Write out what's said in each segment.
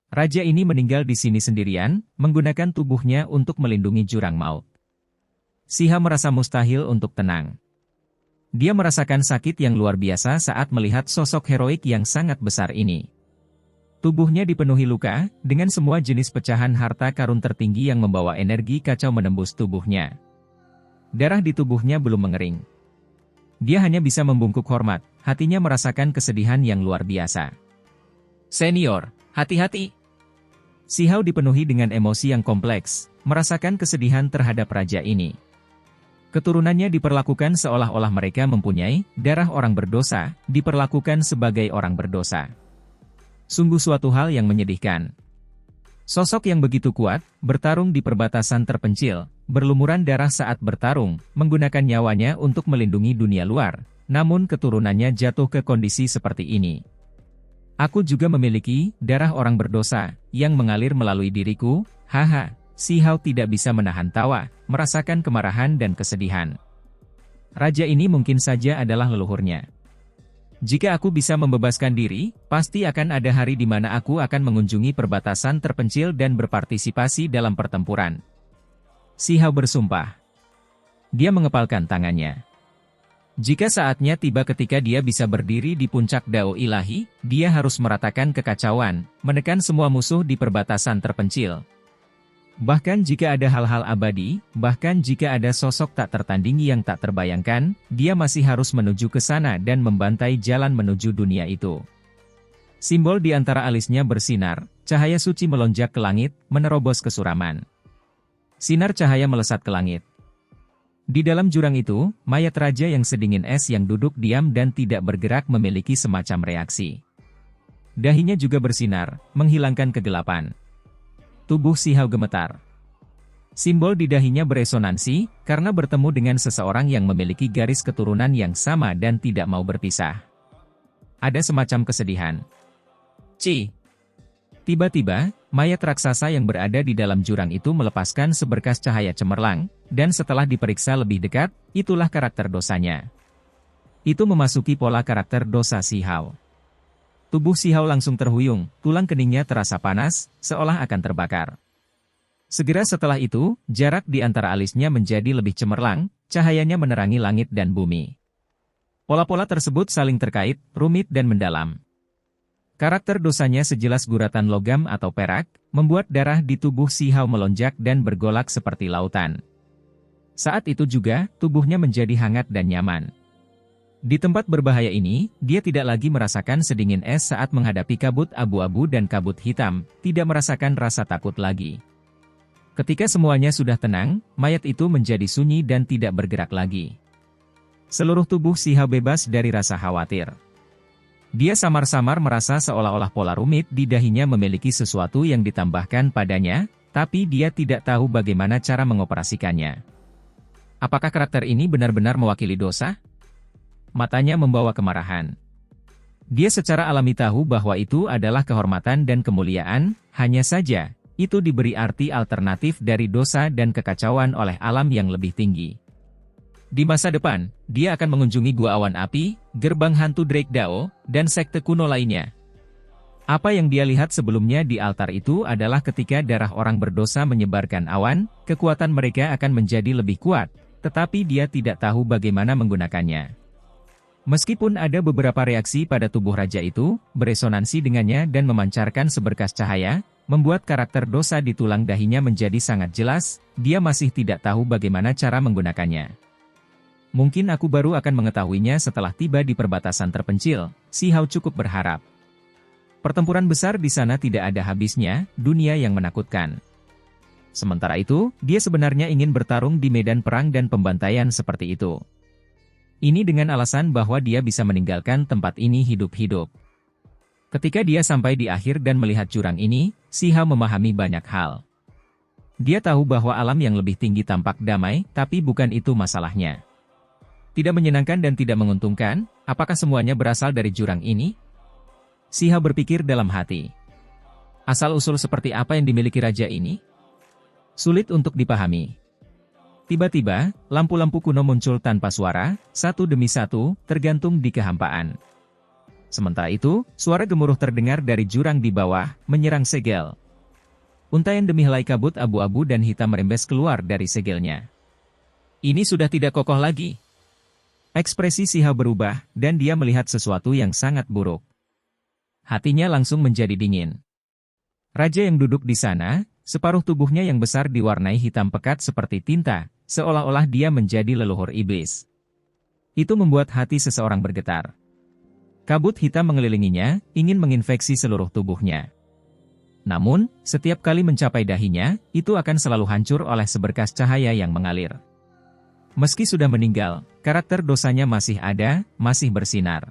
Raja ini meninggal di sini sendirian, menggunakan tubuhnya untuk melindungi jurang maut. Siha merasa mustahil untuk tenang. Dia merasakan sakit yang luar biasa saat melihat sosok heroik yang sangat besar ini. Tubuhnya dipenuhi luka, dengan semua jenis pecahan harta karun tertinggi yang membawa energi kacau menembus tubuhnya. Darah di tubuhnya belum mengering. Dia hanya bisa membungkuk hormat, hatinya merasakan kesedihan yang luar biasa. Senior, hati-hati! Sihao dipenuhi dengan emosi yang kompleks, merasakan kesedihan terhadap raja ini. Keturunannya diperlakukan seolah-olah mereka mempunyai darah orang berdosa, diperlakukan sebagai orang berdosa. Sungguh suatu hal yang menyedihkan. Sosok yang begitu kuat, bertarung di perbatasan terpencil, berlumuran darah saat bertarung, menggunakan nyawanya untuk melindungi dunia luar, namun keturunannya jatuh ke kondisi seperti ini. Aku juga memiliki darah orang berdosa, yang mengalir melalui diriku, haha. Sihao tidak bisa menahan tawa, merasakan kemarahan dan kesedihan. Raja ini mungkin saja adalah leluhurnya. Jika aku bisa membebaskan diri, pasti akan ada hari di mana aku akan mengunjungi perbatasan terpencil dan berpartisipasi dalam pertempuran. Sihao bersumpah. Dia mengepalkan tangannya. Jika saatnya tiba ketika dia bisa berdiri di puncak Dao Ilahi, dia harus meratakan kekacauan, menekan semua musuh di perbatasan terpencil. Bahkan jika ada hal-hal abadi, bahkan jika ada sosok tak tertandingi yang tak terbayangkan, dia masih harus menuju ke sana dan membantai jalan menuju dunia itu. Simbol di antara alisnya bersinar, cahaya suci melonjak ke langit, menerobos kesuraman. Sinar cahaya melesat ke langit. Di dalam jurang itu, mayat raja yang sedingin es yang duduk diam dan tidak bergerak memiliki semacam reaksi. Dahinya juga bersinar, menghilangkan kegelapan. Tubuh Sihao gemetar. Simbol di dahinya beresonansi, karena bertemu dengan seseorang yang memiliki garis keturunan yang sama dan tidak mau berpisah. Ada semacam kesedihan. Tiba-tiba, mayat raksasa yang berada di dalam jurang itu melepaskan seberkas cahaya cemerlang, dan setelah diperiksa lebih dekat, itulah karakter dosanya. Itu memasuki pola karakter dosa Sihao. Tubuh Sihao langsung terhuyung, tulang keningnya terasa panas, seolah akan terbakar. Segera setelah itu, jarak di antara alisnya menjadi lebih cemerlang, cahayanya menerangi langit dan bumi. Pola-pola tersebut saling terkait, rumit dan mendalam. Karakter dosanya sejelas guratan logam atau perak, membuat darah di tubuh Sihao melonjak dan bergolak seperti lautan. Saat itu juga, tubuhnya menjadi hangat dan nyaman. Di tempat berbahaya ini, dia tidak lagi merasakan sedingin es saat menghadapi kabut abu-abu dan kabut hitam, tidak merasakan rasa takut lagi. Ketika semuanya sudah tenang, mayat itu menjadi sunyi dan tidak bergerak lagi. Seluruh tubuh Sihao bebas dari rasa khawatir. Dia samar-samar merasa seolah-olah pola rumit di dahinya memiliki sesuatu yang ditambahkan padanya, tapi dia tidak tahu bagaimana cara mengoperasikannya. Apakah karakter ini benar-benar mewakili dosa? Matanya membawa kemarahan. Dia secara alami tahu bahwa itu adalah kehormatan dan kemuliaan, hanya saja, itu diberi arti alternatif dari dosa dan kekacauan oleh alam yang lebih tinggi. Di masa depan, dia akan mengunjungi Gua Awan Api, gerbang hantu Drake Dao, dan sekte kuno lainnya. Apa yang dia lihat sebelumnya di altar itu adalah ketika darah orang berdosa menyebarkan awan, kekuatan mereka akan menjadi lebih kuat, tetapi dia tidak tahu bagaimana menggunakannya. Meskipun ada beberapa reaksi pada tubuh raja itu, beresonansi dengannya dan memancarkan seberkas cahaya, membuat karakter dosa di tulang dahinya menjadi sangat jelas, dia masih tidak tahu bagaimana cara menggunakannya. Mungkin aku baru akan mengetahuinya setelah tiba di perbatasan terpencil, Sihao cukup berharap. Pertempuran besar di sana tidak ada habisnya, dunia yang menakutkan. Sementara itu, dia sebenarnya ingin bertarung di medan perang dan pembantaian seperti itu. Ini dengan alasan bahwa dia bisa meninggalkan tempat ini hidup-hidup. Ketika dia sampai di akhir dan melihat jurang ini, Sihao memahami banyak hal. Dia tahu bahwa alam yang lebih tinggi tampak damai, tapi bukan itu masalahnya. Tidak menyenangkan dan tidak menguntungkan, apakah semuanya berasal dari jurang ini? Sihao berpikir dalam hati. Asal-usul seperti apa yang dimiliki raja ini? Sulit untuk dipahami. Tiba-tiba, lampu-lampu kuno muncul tanpa suara, satu demi satu, tergantung di kehampaan. Sementara itu, suara gemuruh terdengar dari jurang di bawah, menyerang segel. Untaian demi helai kabut abu-abu dan hitam merembes keluar dari segelnya. Ini sudah tidak kokoh lagi. Ekspresi Si Hao berubah, dan dia melihat sesuatu yang sangat buruk. Hatinya langsung menjadi dingin. Raja yang duduk di sana, separuh tubuhnya yang besar diwarnai hitam pekat seperti tinta, seolah-olah dia menjadi leluhur iblis. Itu membuat hati seseorang bergetar. Kabut hitam mengelilinginya, ingin menginfeksi seluruh tubuhnya. Namun, setiap kali mencapai dahinya, itu akan selalu hancur oleh seberkas cahaya yang mengalir. Meski sudah meninggal, karakter dosanya masih ada, masih bersinar.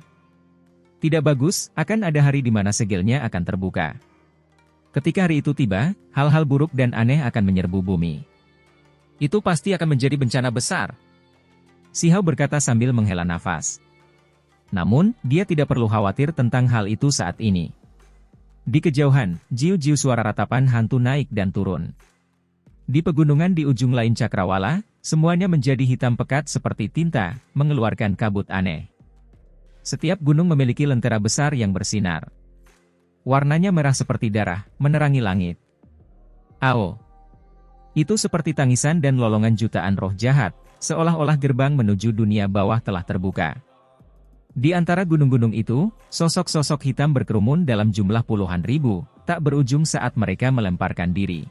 Tidak bagus, akan ada hari di mana segelnya akan terbuka. Ketika hari itu tiba, hal-hal buruk dan aneh akan menyerbu bumi. Itu pasti akan menjadi bencana besar. Si Hao berkata sambil menghela nafas. Namun, dia tidak perlu khawatir tentang hal itu saat ini. Di kejauhan, jiu-jiu suara ratapan hantu naik dan turun. Di pegunungan di ujung lain cakrawala, semuanya menjadi hitam pekat seperti tinta, mengeluarkan kabut aneh. Setiap gunung memiliki lentera besar yang bersinar. Warnanya merah seperti darah, menerangi langit. Ao! Itu seperti tangisan dan lolongan jutaan roh jahat, seolah-olah gerbang menuju dunia bawah telah terbuka. Di antara gunung-gunung itu, sosok-sosok hitam berkerumun dalam jumlah puluhan ribu, tak berujung saat mereka melemparkan diri.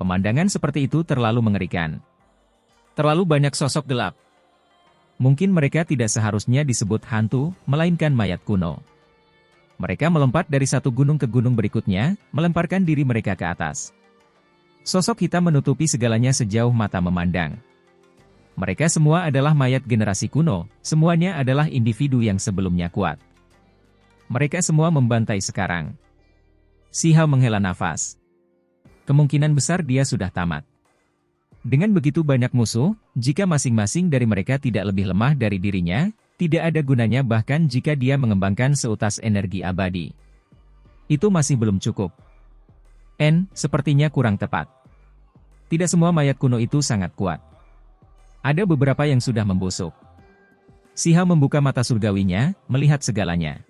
Pemandangan seperti itu terlalu mengerikan. Terlalu banyak sosok gelap. Mungkin mereka tidak seharusnya disebut hantu, melainkan mayat kuno. Mereka melompat dari satu gunung ke gunung berikutnya, melemparkan diri mereka ke atas. Sosok hitam menutupi segalanya sejauh mata memandang. Mereka semua adalah mayat generasi kuno, semuanya adalah individu yang sebelumnya kuat. Mereka semua membantai sekarang. Si Hao menghela nafas. Kemungkinan besar dia sudah tamat. Dengan begitu banyak musuh, jika masing-masing dari mereka tidak lebih lemah dari dirinya, tidak ada gunanya bahkan jika dia mengembangkan seutas energi abadi. Itu masih belum cukup. Sepertinya kurang tepat. Tidak semua mayat kuno itu sangat kuat. Ada beberapa yang sudah membusuk. Si Hao membuka mata surgawinya, melihat segalanya.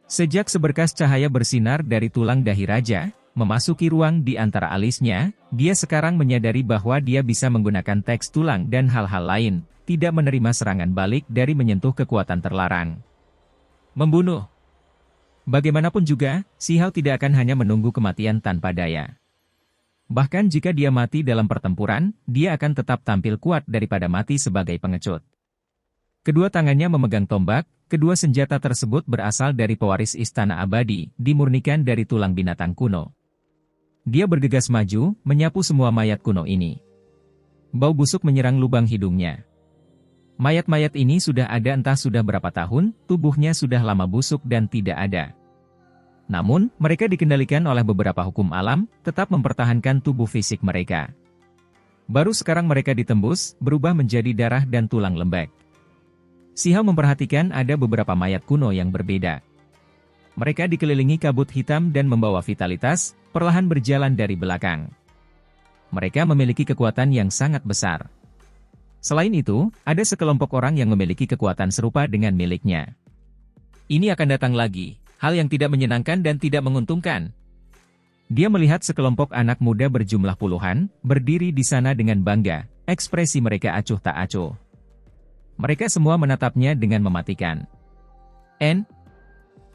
Sejak seberkas cahaya bersinar dari tulang dahi raja, memasuki ruang di antara alisnya, dia sekarang menyadari bahwa dia bisa menggunakan teks tulang dan hal-hal lain, tidak menerima serangan balik dari menyentuh kekuatan terlarang. Membunuh. Bagaimanapun juga, Si Hao tidak akan hanya menunggu kematian tanpa daya. Bahkan jika dia mati dalam pertempuran, dia akan tetap tampil kuat daripada mati sebagai pengecut. Kedua tangannya memegang tombak, kedua senjata tersebut berasal dari pewaris istana abadi, dimurnikan dari tulang binatang kuno. Dia bergegas maju, menyapu semua mayat kuno ini. Bau busuk menyerang lubang hidungnya. Mayat-mayat ini sudah ada entah sudah berapa tahun, tubuhnya sudah lama busuk dan tidak ada. Namun, mereka dikendalikan oleh beberapa hukum alam, tetap mempertahankan tubuh fisik mereka. Baru sekarang mereka ditembus, berubah menjadi darah dan tulang lembek. Si Hao memperhatikan ada beberapa mayat kuno yang berbeda. Mereka dikelilingi kabut hitam dan membawa vitalitas, perlahan berjalan dari belakang. Mereka memiliki kekuatan yang sangat besar. Selain itu, ada sekelompok orang yang memiliki kekuatan serupa dengan miliknya. Ini akan datang lagi. Hal yang tidak menyenangkan dan tidak menguntungkan. Dia melihat sekelompok anak muda berjumlah puluhan, berdiri di sana dengan bangga, ekspresi mereka acuh tak acuh. Mereka semua menatapnya dengan mematikan.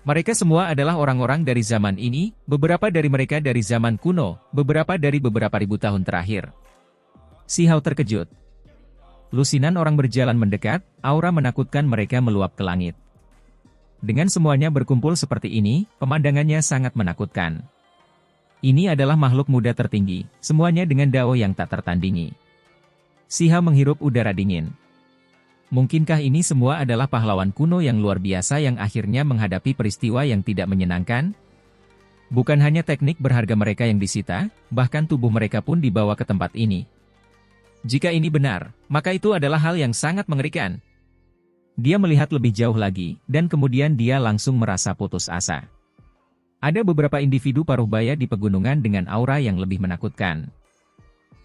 Mereka semua adalah orang-orang dari zaman ini, beberapa dari mereka dari zaman kuno, beberapa dari beberapa ribu tahun terakhir. Si Hao terkejut. Lusinan orang berjalan mendekat, aura menakutkan mereka meluap ke langit. Dengan semuanya berkumpul seperti ini, pemandangannya sangat menakutkan. Ini adalah makhluk muda tertinggi, semuanya dengan dao yang tak tertandingi. Si Hao menghirup udara dingin. Mungkinkah ini semua adalah pahlawan kuno yang luar biasa yang akhirnya menghadapi peristiwa yang tidak menyenangkan? Bukan hanya teknik berharga mereka yang disita, bahkan tubuh mereka pun dibawa ke tempat ini. Jika ini benar, maka itu adalah hal yang sangat mengerikan. Dia melihat lebih jauh lagi, dan kemudian dia langsung merasa putus asa. Ada beberapa individu paruh baya di pegunungan dengan aura yang lebih menakutkan.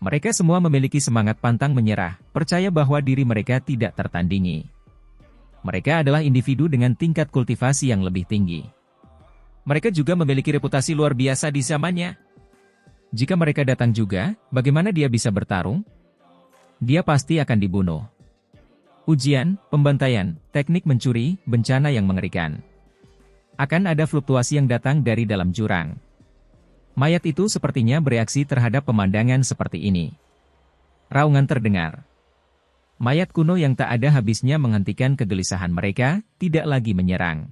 Mereka semua memiliki semangat pantang menyerah, percaya bahwa diri mereka tidak tertandingi. Mereka adalah individu dengan tingkat kultivasi yang lebih tinggi. Mereka juga memiliki reputasi luar biasa di zamannya. Jika mereka datang juga, bagaimana dia bisa bertarung? Dia pasti akan dibunuh. Ujian, pembantaian, teknik mencuri, bencana yang mengerikan. Akan ada fluktuasi yang datang dari dalam jurang. Mayat itu sepertinya bereaksi terhadap pemandangan seperti ini. Raungan terdengar. Mayat kuno yang tak ada habisnya menghentikan kegelisahan mereka, tidak lagi menyerang.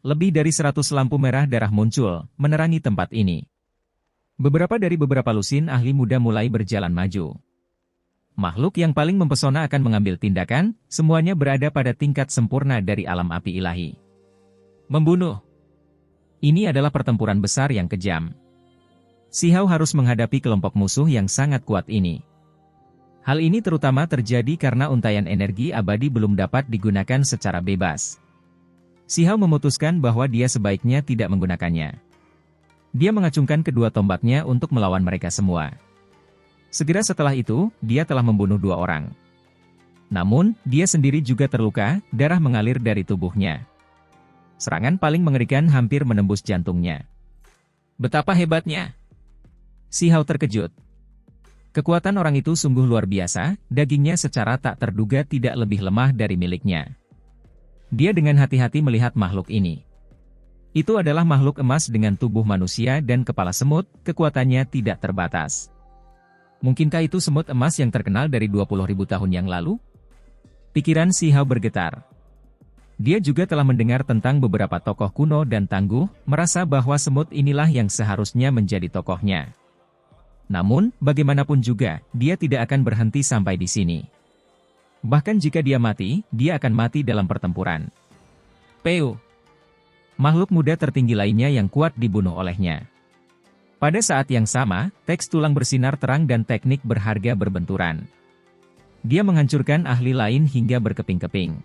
Lebih dari 100 lampu merah darah muncul, menerangi tempat ini. Beberapa lusin ahli muda mulai berjalan maju. Makhluk yang paling mempesona akan mengambil tindakan, semuanya berada pada tingkat sempurna dari alam api ilahi. Membunuh. Ini adalah pertempuran besar yang kejam. Si Hao harus menghadapi kelompok musuh yang sangat kuat ini. Hal ini terutama terjadi karena untaian energi abadi belum dapat digunakan secara bebas. Si Hao memutuskan bahwa dia sebaiknya tidak menggunakannya. Dia mengacungkan kedua tombaknya untuk melawan mereka semua. Segera setelah itu, dia telah membunuh 2 orang. Namun, dia sendiri juga terluka, darah mengalir dari tubuhnya. Serangan paling mengerikan hampir menembus jantungnya. Betapa hebatnya! Si Hao terkejut. Kekuatan orang itu sungguh luar biasa, dagingnya secara tak terduga tidak lebih lemah dari miliknya. Dia dengan hati-hati melihat makhluk ini. Itu adalah makhluk emas dengan tubuh manusia dan kepala semut, kekuatannya tidak terbatas. Mungkinkah itu semut emas yang terkenal dari 20.000 tahun yang lalu? Pikiran Si Hao bergetar. Dia juga telah mendengar tentang beberapa tokoh kuno dan tangguh, merasa bahwa semut inilah yang seharusnya menjadi tokohnya. Namun, bagaimanapun juga, dia tidak akan berhenti sampai di sini. Bahkan jika dia mati, dia akan mati dalam pertempuran. Peu. Makhluk muda tertinggi lainnya yang kuat dibunuh olehnya. Pada saat yang sama, teks tulang bersinar terang dan teknik berharga berbenturan. Dia menghancurkan ahli lain hingga berkeping-keping.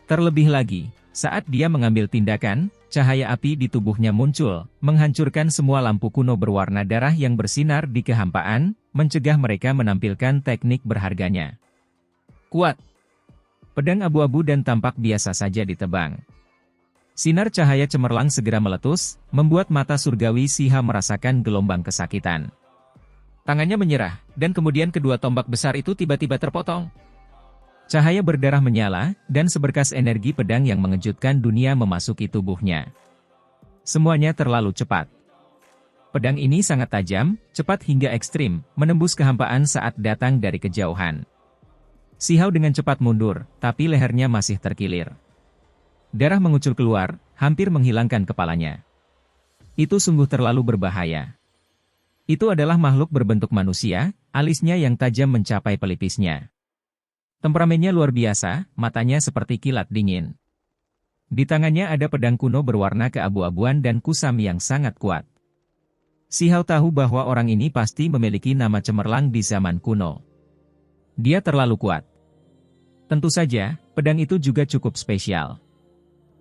Terlebih lagi, saat dia mengambil tindakan, cahaya api di tubuhnya muncul, menghancurkan semua lampu kuno berwarna darah yang bersinar di kehampaan, mencegah mereka menampilkan teknik berharganya. Kuat. Pedang abu-abu dan tampak biasa saja ditebang. Sinar cahaya cemerlang segera meletus, membuat mata surgawi Si Hao merasakan gelombang kesakitan. Tangannya menyerah, dan kemudian kedua tombak besar itu tiba-tiba terpotong. Cahaya berdarah menyala, dan seberkas energi pedang yang mengejutkan dunia memasuki tubuhnya. Semuanya terlalu cepat. Pedang ini sangat tajam, cepat hingga ekstrim, menembus kehampaan saat datang dari kejauhan. Si Hao dengan cepat mundur, tapi lehernya masih terkilir. Darah mengucur keluar, hampir menghilangkan kepalanya. Itu sungguh terlalu berbahaya. Itu adalah makhluk berbentuk manusia, alisnya yang tajam mencapai pelipisnya. Temperamennya luar biasa, matanya seperti kilat dingin. Di tangannya ada pedang kuno berwarna keabu-abuan dan kusam yang sangat kuat. Si Hao tahu bahwa orang ini pasti memiliki nama cemerlang di zaman kuno. Dia terlalu kuat. Tentu saja, pedang itu juga cukup spesial.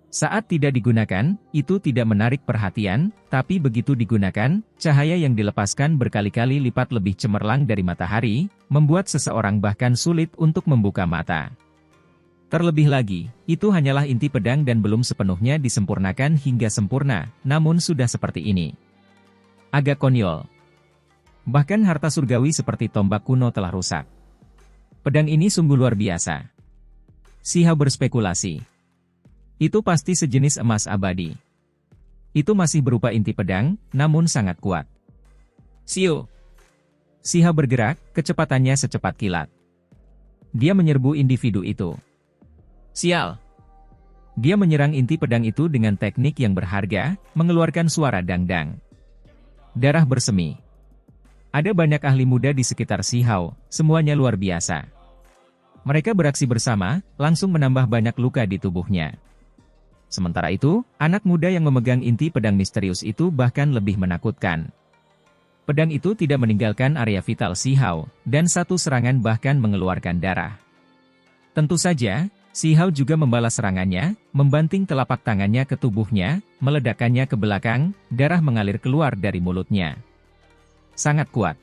Saat tidak digunakan, itu tidak menarik perhatian, tapi begitu digunakan, cahaya yang dilepaskan berkali-kali lipat lebih cemerlang dari matahari, membuat seseorang bahkan sulit untuk membuka mata. Terlebih lagi, itu hanyalah inti pedang dan belum sepenuhnya disempurnakan hingga sempurna, namun sudah seperti ini. Agak konyol. Bahkan harta surgawi seperti tombak kuno telah rusak. Pedang ini sungguh luar biasa. Si Hao berspekulasi. Itu pasti sejenis emas abadi. Itu masih berupa inti pedang, namun sangat kuat. Siu. Si Hao bergerak, kecepatannya secepat kilat. Dia menyerbu individu itu. Sial. Dia menyerang inti pedang itu dengan teknik yang berharga, mengeluarkan suara dang-dang. Darah bersemi. Ada banyak ahli muda di sekitar Si Hao, semuanya luar biasa. Mereka beraksi bersama, langsung menambah banyak luka di tubuhnya. Sementara itu, anak muda yang memegang inti pedang misterius itu bahkan lebih menakutkan. Pedang itu tidak meninggalkan area vital Si Hao, dan satu serangan bahkan mengeluarkan darah. Tentu saja, Si Hao juga membalas serangannya, membanting telapak tangannya ke tubuhnya, meledakkannya ke belakang, darah mengalir keluar dari mulutnya. Sangat kuat.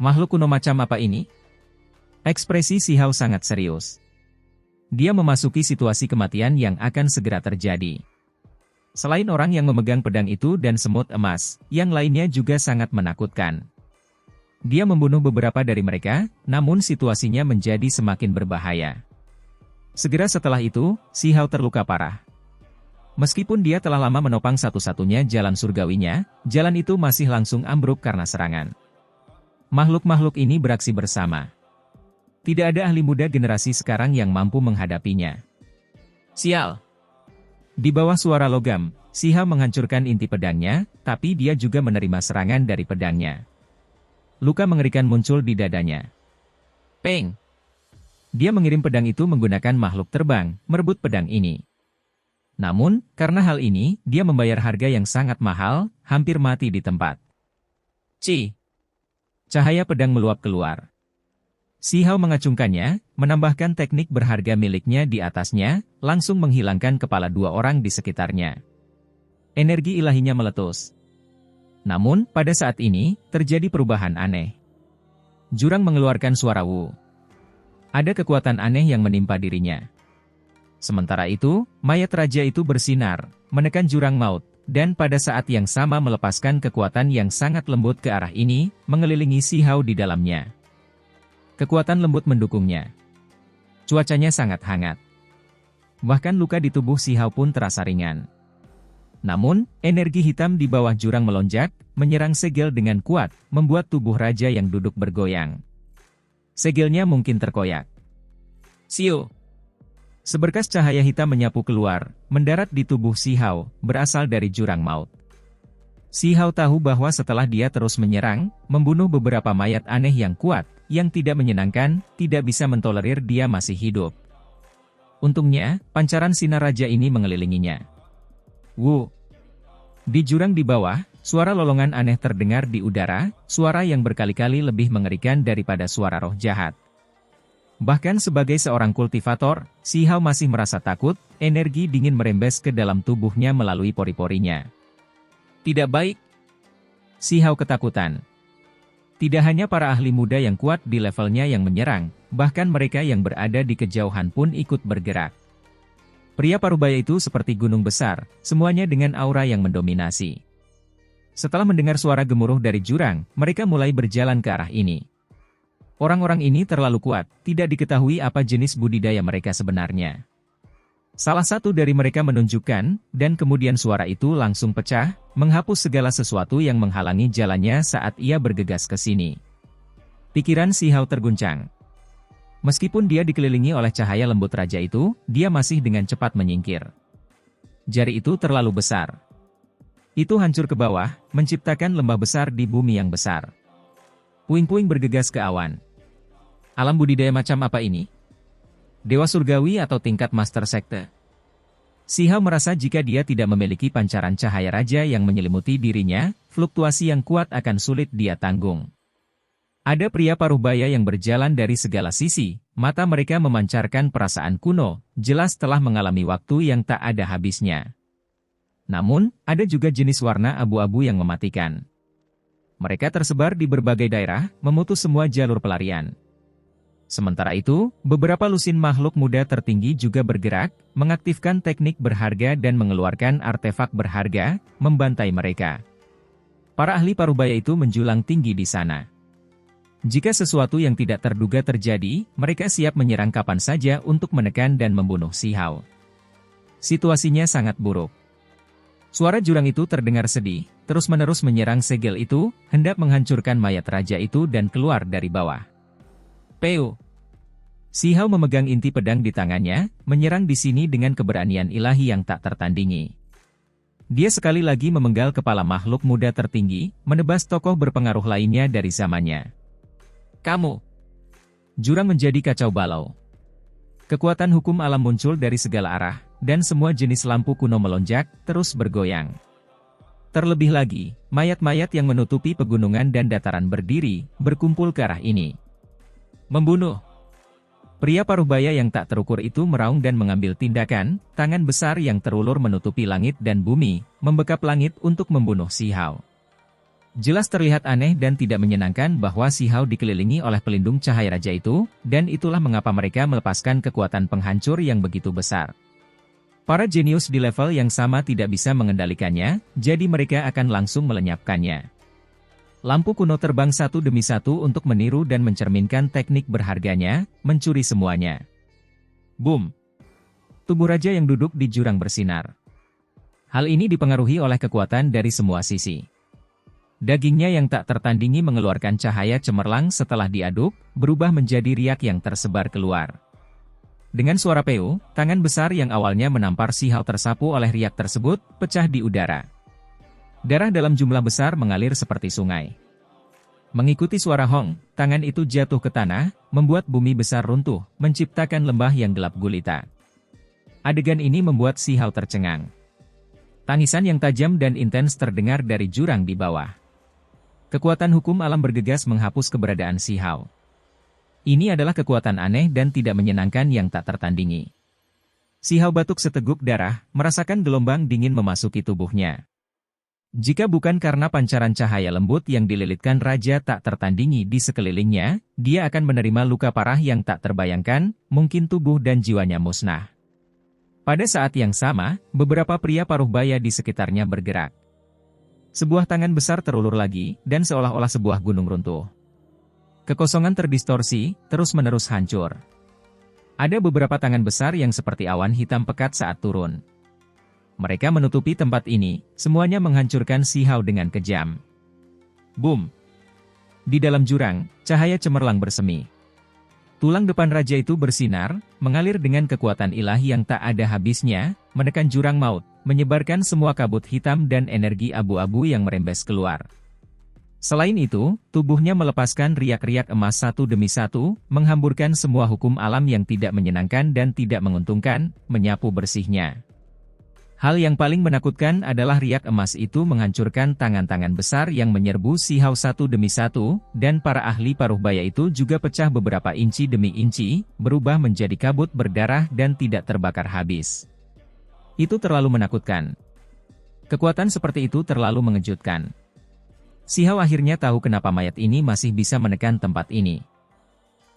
Makhluk kuno macam apa ini? Ekspresi Si Hao sangat serius. Dia memasuki situasi kematian yang akan segera terjadi. Selain orang yang memegang pedang itu dan semut emas, yang lainnya juga sangat menakutkan. Dia membunuh beberapa dari mereka, namun situasinya menjadi semakin berbahaya. Segera setelah itu, Si Hao terluka parah. Meskipun dia telah lama menopang satu-satunya jalan surgawinya, jalan itu masih langsung ambruk karena serangan. Makhluk-makhluk ini beraksi bersama. Tidak ada ahli muda generasi sekarang yang mampu menghadapinya. Sial! Di bawah suara logam, Si Hao menghancurkan inti pedangnya, tapi dia juga menerima serangan dari pedangnya. Luka mengerikan muncul di dadanya. Peng! Dia mengirim pedang itu menggunakan makhluk terbang, merebut pedang ini. Namun, karena hal ini, dia membayar harga yang sangat mahal, hampir mati di tempat. Ci! Cahaya pedang meluap keluar. Si Hao mengacungkannya, menambahkan teknik berharga miliknya di atasnya, langsung menghilangkan kepala dua orang di sekitarnya. Energi ilahinya meletus. Namun, pada saat ini, terjadi perubahan aneh. Jurang mengeluarkan suara wu. Ada kekuatan aneh yang menimpa dirinya. Sementara itu, mayat raja itu bersinar, menekan jurang maut, dan pada saat yang sama melepaskan kekuatan yang sangat lembut ke arah ini, mengelilingi Si Hao di dalamnya. Kekuatan lembut mendukungnya. Cuacanya sangat hangat. Bahkan luka di tubuh Si Hao pun terasa ringan. Namun, energi hitam di bawah jurang melonjak, menyerang segel dengan kuat, membuat tubuh raja yang duduk bergoyang. Segelnya mungkin terkoyak. Siu! Seberkas cahaya hitam menyapu keluar, mendarat di tubuh Si Hao, berasal dari jurang maut. Si Hao tahu bahwa setelah dia terus menyerang, membunuh beberapa mayat aneh yang kuat, yang tidak menyenangkan, tidak bisa mentolerir dia masih hidup. Untungnya, pancaran sinar raja ini mengelilinginya. Wu! Di jurang di bawah, suara lolongan aneh terdengar di udara, suara yang berkali-kali lebih mengerikan daripada suara roh jahat. Bahkan sebagai seorang kultivator, Si Hao masih merasa takut, energi dingin merembes ke dalam tubuhnya melalui pori-porinya. Tidak baik. Si Hao ketakutan. Tidak hanya para ahli muda yang kuat di levelnya yang menyerang, bahkan mereka yang berada di kejauhan pun ikut bergerak. Pria parubaya itu seperti gunung besar, semuanya dengan aura yang mendominasi. Setelah mendengar suara gemuruh dari jurang, mereka mulai berjalan ke arah ini. Orang-orang ini terlalu kuat, tidak diketahui apa jenis budidaya mereka sebenarnya. Salah satu dari mereka menunjukkan, dan kemudian suara itu langsung pecah, menghapus segala sesuatu yang menghalangi jalannya saat ia bergegas ke sini. Pikiran Si Hao terguncang. Meskipun dia dikelilingi oleh cahaya lembut raja itu, dia masih dengan cepat menyingkir. Jari itu terlalu besar. Itu hancur ke bawah, menciptakan lembah besar di bumi yang besar. Puing-puing bergegas ke awan. Alam budidaya macam apa ini? Dewa surgawi atau tingkat master sekte? Si Hao merasa jika dia tidak memiliki pancaran cahaya raja yang menyelimuti dirinya, fluktuasi yang kuat akan sulit dia tanggung. Ada pria parubaya yang berjalan dari segala sisi, mata mereka memancarkan perasaan kuno, jelas telah mengalami waktu yang tak ada habisnya. Namun, ada juga jenis warna abu-abu yang mematikan. Mereka tersebar di berbagai daerah, memutus semua jalur pelarian. Sementara itu, beberapa lusin makhluk muda tertinggi juga bergerak, mengaktifkan teknik berharga dan mengeluarkan artefak berharga, membantai mereka. Para ahli parubaya itu menjulang tinggi di sana. Jika sesuatu yang tidak terduga terjadi, mereka siap menyerang kapan saja untuk menekan dan membunuh Si Hao. Situasinya sangat buruk. Suara jurang itu terdengar sedih, terus-menerus menyerang segel itu, hendak menghancurkan mayat raja itu dan keluar dari bawah. Peu! Si Hao memegang inti pedang di tangannya, menyerang di sini dengan keberanian ilahi yang tak tertandingi. Dia sekali lagi memenggal kepala makhluk muda tertinggi, menebas tokoh berpengaruh lainnya dari zamannya. Kamu! Jurang menjadi kacau balau. Kekuatan hukum alam muncul dari segala arah, dan semua jenis lampu kuno melonjak, terus bergoyang. Terlebih lagi, mayat-mayat yang menutupi pegunungan dan dataran berdiri, berkumpul ke arah ini. Membunuh! Pria parubaya yang tak terukur itu meraung dan mengambil tindakan, tangan besar yang terulur menutupi langit dan bumi, membekap langit untuk membunuh Si Hao. Jelas terlihat aneh dan tidak menyenangkan bahwa Si Hao dikelilingi oleh pelindung cahaya raja itu, dan itulah mengapa mereka melepaskan kekuatan penghancur yang begitu besar. Para jenius di level yang sama tidak bisa mengendalikannya, jadi mereka akan langsung melenyapkannya. Lampu kuno terbang satu demi satu untuk meniru dan mencerminkan teknik berharganya, mencuri semuanya. Boom! Tubuh raja yang duduk di jurang bersinar. Hal ini dipengaruhi oleh kekuatan dari semua sisi. Dagingnya yang tak tertandingi mengeluarkan cahaya cemerlang setelah diaduk, berubah menjadi riak yang tersebar keluar. Dengan suara peu, tangan besar yang awalnya menampar Si Hao tersapu oleh riak tersebut, pecah di udara. Darah dalam jumlah besar mengalir seperti sungai. Mengikuti suara hong, tangan itu jatuh ke tanah, membuat bumi besar runtuh, menciptakan lembah yang gelap gulita. Adegan ini membuat Si Hao tercengang. Tangisan yang tajam dan intens terdengar dari jurang di bawah. Kekuatan hukum alam bergegas menghapus keberadaan Si Hao. Ini adalah kekuatan aneh dan tidak menyenangkan yang tak tertandingi. Si Hao batuk seteguk darah, merasakan gelombang dingin memasuki tubuhnya. Jika bukan karena pancaran cahaya lembut yang dililitkan raja tak tertandingi di sekelilingnya, dia akan menerima luka parah yang tak terbayangkan, mungkin tubuh dan jiwanya musnah. Pada saat yang sama, beberapa pria paruh baya di sekitarnya bergerak. Sebuah tangan besar terulur lagi, dan seolah-olah sebuah gunung runtuh. Kekosongan terdistorsi, terus-menerus hancur. Ada beberapa tangan besar yang seperti awan hitam pekat saat turun. Mereka menutupi tempat ini, semuanya menghancurkan Si Hao dengan kejam. Boom! Di dalam jurang, cahaya cemerlang bersemi. Tulang depan raja itu bersinar, mengalir dengan kekuatan ilahi yang tak ada habisnya, menekan jurang maut, menyebarkan semua kabut hitam dan energi abu-abu yang merembes keluar. Selain itu, tubuhnya melepaskan riak-riak emas satu demi satu, menghamburkan semua hukum alam yang tidak menyenangkan dan tidak menguntungkan, menyapu bersihnya. Hal yang paling menakutkan adalah riak emas itu menghancurkan tangan-tangan besar yang menyerbu Si Hao satu demi satu, dan para ahli paruh baya itu juga pecah beberapa inci demi inci, berubah menjadi kabut berdarah dan tidak terbakar habis. Itu terlalu menakutkan. Kekuatan seperti itu terlalu mengejutkan. Si Hao akhirnya tahu kenapa mayat ini masih bisa menekan tempat ini.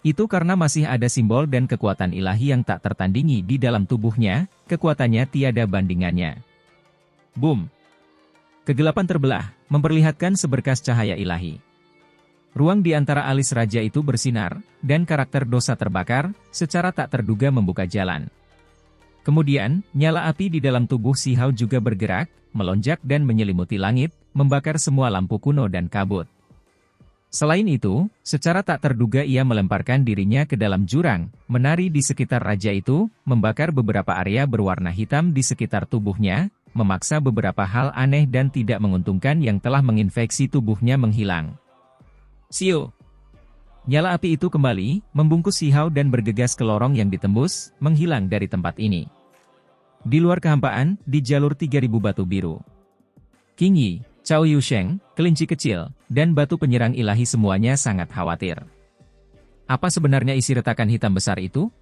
Itu karena masih ada simbol dan kekuatan ilahi yang tak tertandingi di dalam tubuhnya, kekuatannya tiada bandingannya. Boom! Kegelapan terbelah, memperlihatkan seberkas cahaya ilahi. Ruang di antara alis raja itu bersinar, dan karakter dosa terbakar, secara tak terduga membuka jalan. Kemudian, nyala api di dalam tubuh Si Hao juga bergerak, melonjak dan menyelimuti langit, membakar semua lampu kuno dan kabut. Selain itu, secara tak terduga ia melemparkan dirinya ke dalam jurang, menari di sekitar raja itu, membakar beberapa area berwarna hitam di sekitar tubuhnya, memaksa beberapa hal aneh dan tidak menguntungkan yang telah menginfeksi tubuhnya menghilang. Siu! Nyala api itu kembali, membungkus Si Hao dan bergegas ke lorong yang ditembus, menghilang dari tempat ini. Di luar kehampaan, di jalur 3000 batu biru. King Yi, Cao Yusheng, kelinci kecil, dan batu penyerang ilahi semuanya sangat khawatir. Apa sebenarnya isi retakan hitam besar itu?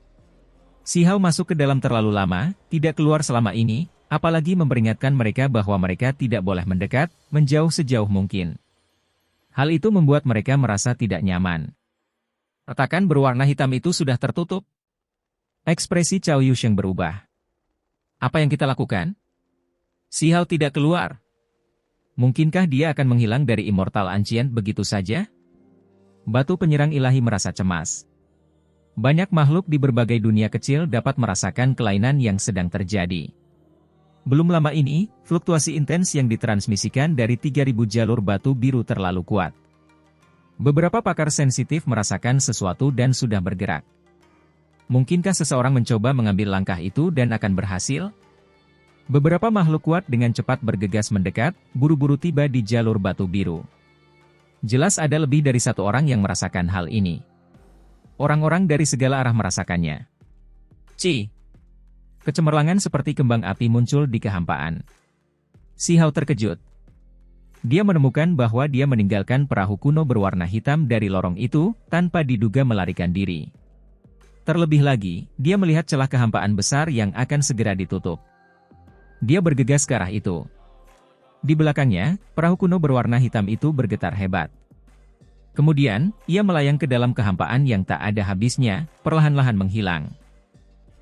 Si Hao masuk ke dalam terlalu lama, tidak keluar selama ini, apalagi memperingatkan mereka bahwa mereka tidak boleh mendekat, menjauh sejauh mungkin. Hal itu membuat mereka merasa tidak nyaman. Retakan berwarna hitam itu sudah tertutup. Ekspresi Cao Yusheng berubah. Apa yang kita lakukan? Si Hao tidak keluar. Mungkinkah dia akan menghilang dari Immortal Ancient begitu saja? Batu penyerang ilahi merasa cemas. Banyak makhluk di berbagai dunia kecil dapat merasakan kelainan yang sedang terjadi. Belum lama ini, fluktuasi intens yang ditransmisikan dari 3000 jalur batu biru terlalu kuat. Beberapa pakar sensitif merasakan sesuatu dan sudah bergerak. Mungkinkah seseorang mencoba mengambil langkah itu dan akan berhasil? Beberapa makhluk kuat dengan cepat bergegas mendekat, buru-buru tiba di jalur batu biru. Jelas ada lebih dari satu orang yang merasakan hal ini. Orang-orang dari segala arah merasakannya. Ci! Kecemerlangan seperti kembang api muncul di kehampaan. Si Hao terkejut. Dia menemukan bahwa dia meninggalkan perahu kuno berwarna hitam dari lorong itu, tanpa diduga melarikan diri. Terlebih lagi, dia melihat celah kehampaan besar yang akan segera ditutup. Dia bergegas ke arah itu. Di belakangnya, perahu kuno berwarna hitam itu bergetar hebat. Kemudian, ia melayang ke dalam kehampaan yang tak ada habisnya, perlahan-lahan menghilang.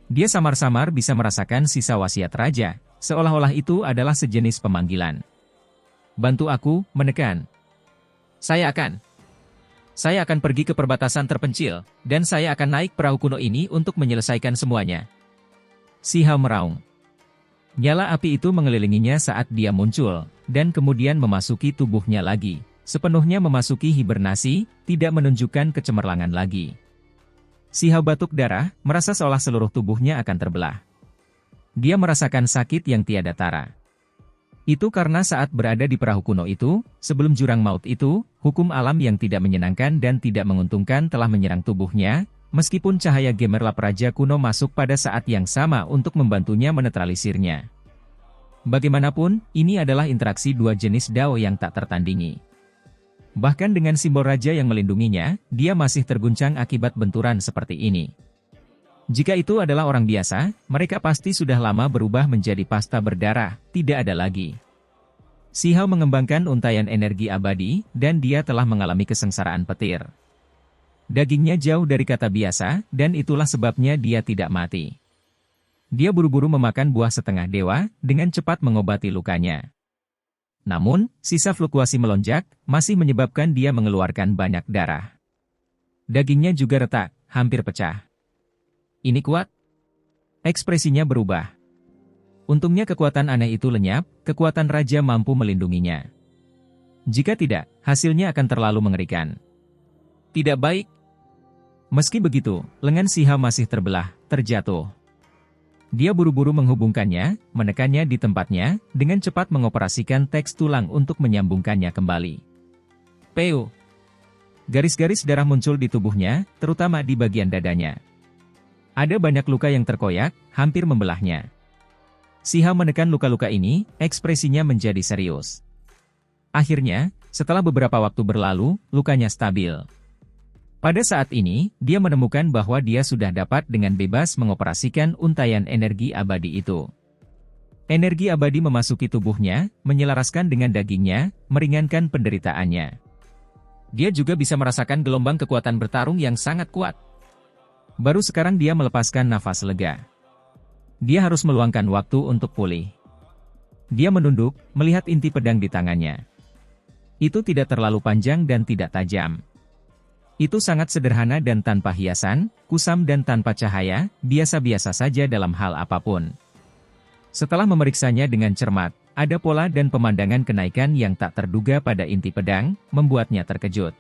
Dia samar-samar bisa merasakan sisa wasiat raja, seolah-olah itu adalah sejenis pemanggilan. Bantu aku, menekan. Saya akan pergi ke perbatasan terpencil, dan saya akan naik perahu kuno ini untuk menyelesaikan semuanya. Si Hao meraung. Nyala api itu mengelilinginya saat dia muncul, dan kemudian memasuki tubuhnya lagi. Sepenuhnya memasuki hibernasi, tidak menunjukkan kecemerlangan lagi. Si Hao batuk darah, merasa seolah seluruh tubuhnya akan terbelah. Dia merasakan sakit yang tiada tara. Itu karena saat berada di perahu kuno itu, sebelum jurang maut itu, hukum alam yang tidak menyenangkan dan tidak menguntungkan telah menyerang tubuhnya, meskipun cahaya gemerlap Raja kuno masuk pada saat yang sama untuk membantunya menetralisirnya. Bagaimanapun, ini adalah interaksi dua jenis Dao yang tak tertandingi. Bahkan dengan simbol raja yang melindunginya, dia masih terguncang akibat benturan seperti ini. Jika itu adalah orang biasa, mereka pasti sudah lama berubah menjadi pasta berdarah, tidak ada lagi. Si Hao mengembangkan untaian energi abadi, dan dia telah mengalami kesengsaraan petir. Dagingnya jauh dari kata biasa, dan itulah sebabnya dia tidak mati. Dia buru-buru memakan buah setengah dewa, dengan cepat mengobati lukanya. Namun, sisa fluktuasi melonjak, masih menyebabkan dia mengeluarkan banyak darah. Dagingnya juga retak, hampir pecah. Ini kuat? Ekspresinya berubah. Untungnya kekuatan aneh itu lenyap, kekuatan raja mampu melindunginya. Jika tidak, hasilnya akan terlalu mengerikan. Tidak baik. Meski begitu, lengan si Hao masih terbelah, terjatuh. Dia buru-buru menghubungkannya, menekannya di tempatnya, dengan cepat mengoperasikan teks tulang untuk menyambungkannya kembali. Peu. Garis-garis darah muncul di tubuhnya, terutama di bagian dadanya. Ada banyak luka yang terkoyak, hampir membelahnya. Si Hao menekan luka-luka ini, ekspresinya menjadi serius. Akhirnya, setelah beberapa waktu berlalu, lukanya stabil. Pada saat ini, dia menemukan bahwa dia sudah dapat dengan bebas mengoperasikan untaian energi abadi itu. Energi abadi memasuki tubuhnya, menyelaraskan dengan dagingnya, meringankan penderitaannya. Dia juga bisa merasakan gelombang kekuatan bertarung yang sangat kuat. Baru sekarang dia melepaskan nafas lega. Dia harus meluangkan waktu untuk pulih. Dia menunduk, melihat inti pedang di tangannya. Itu tidak terlalu panjang dan tidak tajam. Itu sangat sederhana dan tanpa hiasan, kusam dan tanpa cahaya, biasa-biasa saja dalam hal apapun. Setelah memeriksanya dengan cermat, ada pola dan pemandangan kenaikan yang tak terduga pada inti pedang, membuatnya terkejut.